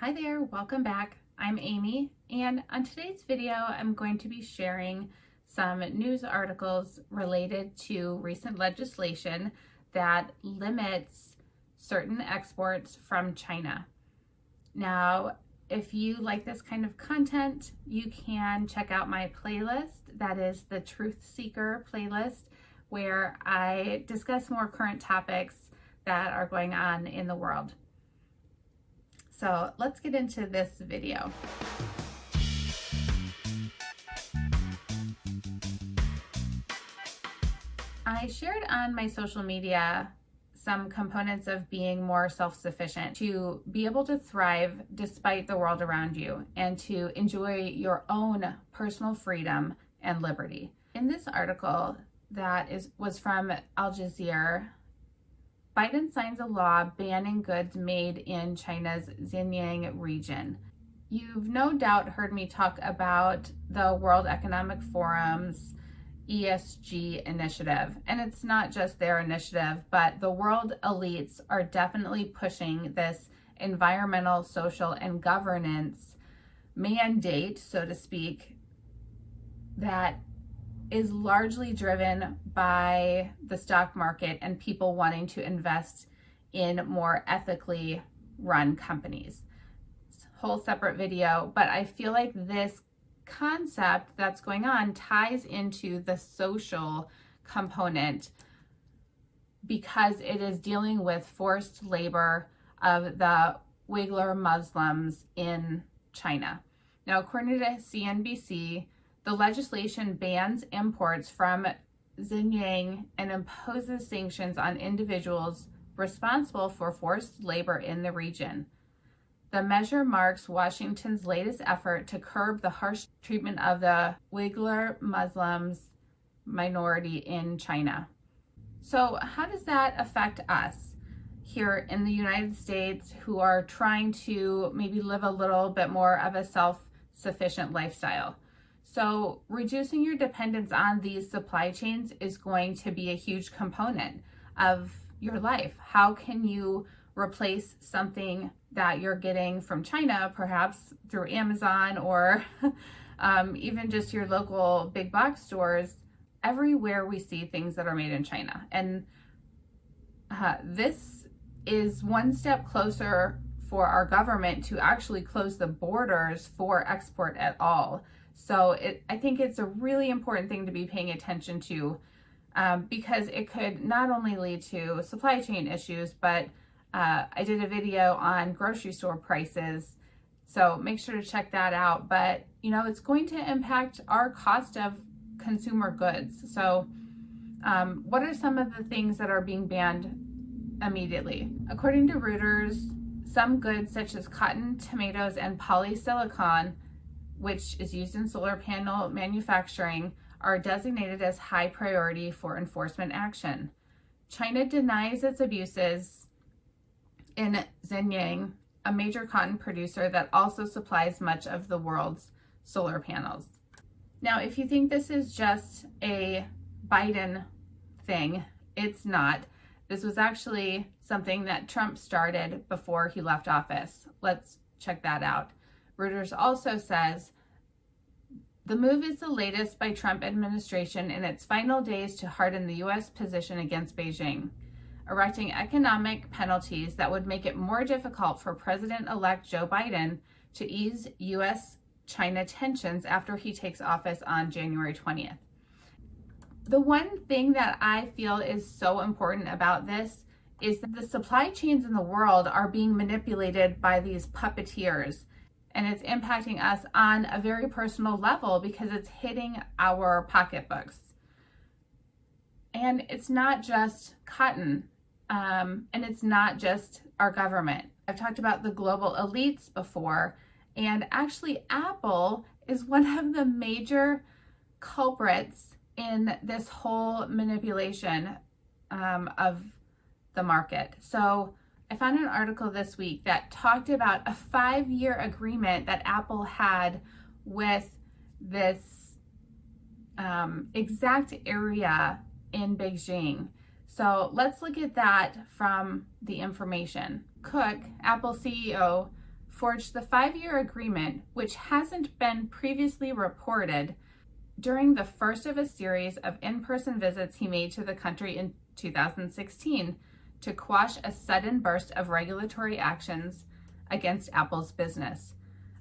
Hi there, welcome back. I'm Amy, and on today's video, I'm going to be sharing some news articles related to recent legislation that limits certain exports from China. Now, if you like this kind of content, you can check out my playlist. That is the Truth Seeker playlist, where I discuss more current topics that are going on in the world. So let's get into this video. I shared on my social media some components of being more self-sufficient, to be able to thrive despite the world around you and to enjoy your own personal freedom and liberty. In this article that was from Al Jazeera, Biden signs a law banning goods made in China's Xinjiang region. You've no doubt heard me talk about the World Economic Forum's ESG initiative. And it's not just their initiative, but the world elites are definitely pushing this environmental, social, and governance mandate, so to speak, that is largely driven by the stock market and people wanting to invest in more ethically run companies. It's a whole separate video, but I feel like this concept that's going on ties into the social component because it is dealing with forced labor of the Uyghur Muslims in China. Now, according to CNBC, the legislation bans imports from Xinjiang and imposes sanctions on individuals responsible for forced labor in the region. The measure marks Washington's latest effort to curb the harsh treatment of the Uyghur Muslims minority in China. So how does that affect us here in the United States who are trying to maybe live a little bit more of a self-sufficient lifestyle? So reducing your dependence on these supply chains is going to be a huge component of your life. How can you replace something that you're getting from China, perhaps through Amazon or even just your local big box stores? Everywhere we see things that are made in China. And this is one step closer for our government to actually close the borders for export at all. So I think it's a really important thing to be paying attention to because it could not only lead to supply chain issues, but I did a video on grocery store prices, so make sure to check that out. But, it's going to impact our cost of consumer goods. So what are some of the things that are being banned immediately? According to Reuters, some goods such as cotton, tomatoes, and polysilicon, which is used in solar panel manufacturing, are designated as high priority for enforcement action. China denies its abuses in Xinjiang, a major cotton producer that also supplies much of the world's solar panels. Now, if you think this is just a Biden thing, it's not. This was actually something that Trump started before he left office. Let's check that out. Reuters also says, the move is the latest by Trump administration in its final days to harden the U.S. position against Beijing, erecting economic penalties that would make it more difficult for President-elect Joe Biden to ease U.S.-China tensions after he takes office on January 20th. The one thing that I feel is so important about this is that the supply chains in the world are being manipulated by these puppeteers, and it's impacting us on a very personal level because it's hitting our pocketbooks. And it's not just cotton, and it's not just our government. I've talked about the global elites before, and actually Apple is one of the major culprits in this whole manipulation of the market. So I found an article this week that talked about a 5-year agreement that Apple had with this exact area in Beijing. So let's look at that from the information. Cook, Apple CEO, forged the 5-year agreement, which hasn't been previously reported, during the first of a series of in-person visits he made to the country in 2016 to quash a sudden burst of regulatory actions against Apple's business,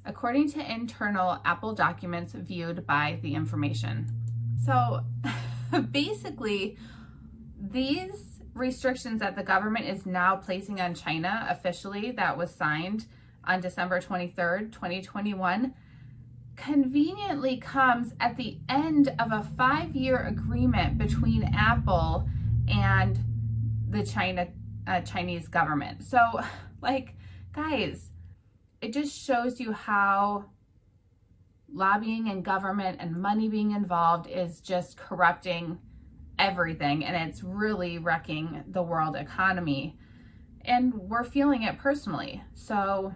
according to internal Apple documents viewed by The Information. So basically, these restrictions that the government is now placing on China officially, that was signed on December 23rd, 2021, conveniently comes at the end of a 5-year agreement between Apple and the Chinese government. So, like, guys, it just shows you how lobbying and government and money being involved is just corrupting everything, and it's really wrecking the world economy. And we're feeling it personally. So,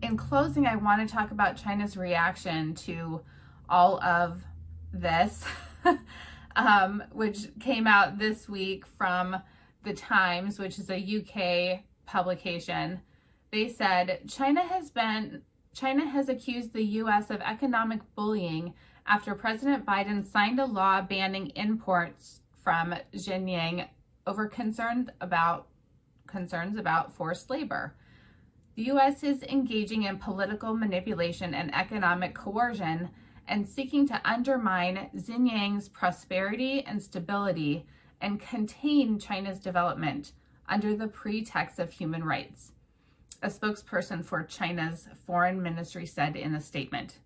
in closing, I want to talk about China's reaction to all of this, which came out this week from The Times, which is a UK publication. They said China has accused the US of economic bullying after President Biden signed a law banning imports from Xinjiang over concerns about forced labor. The U.S. is engaging in political manipulation and economic coercion and seeking to undermine Xinjiang's prosperity and stability and contain China's development under the pretext of human rights, a spokesperson for China's foreign ministry said in a statement.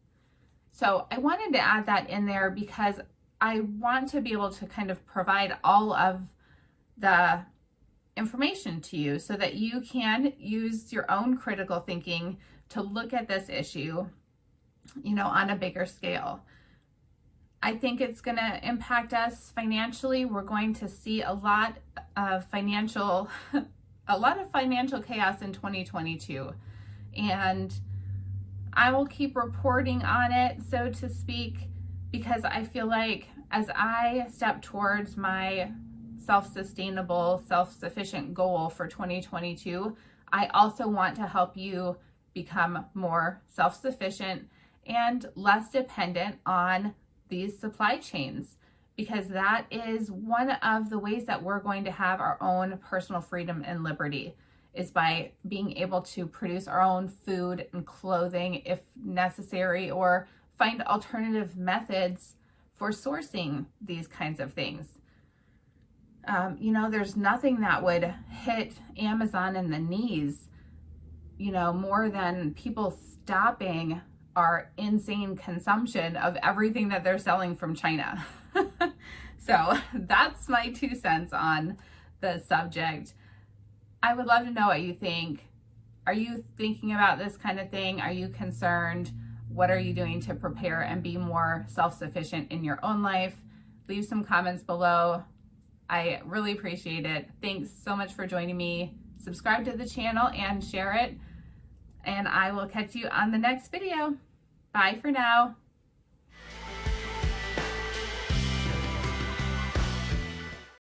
So I wanted to add that in there because I want to be able to kind of provide all of the information to you so that you can use your own critical thinking to look at this issue, on a bigger scale. I think it's going to impact us financially. We're going to see a lot of financial chaos in 2022. And I will keep reporting on it, so to speak, because I feel like as I step towards my self-sustainable, self-sufficient goal for 2022, I also want to help you become more self-sufficient and less dependent on these supply chains, because that is one of the ways that we're going to have our own personal freedom and liberty, is by being able to produce our own food and clothing if necessary, or find alternative methods for sourcing these kinds of things. There's nothing that would hit Amazon in the knees, more than people stopping our insane consumption of everything that they're selling from China. So that's my 2 cents on the subject. I would love to know what you think. Are you thinking about this kind of thing? Are you concerned? What are you doing to prepare and be more self-sufficient in your own life? Leave some comments below. I really appreciate it. Thanks so much for joining me. Subscribe to the channel and share it. And I will catch you on the next video. Bye for now.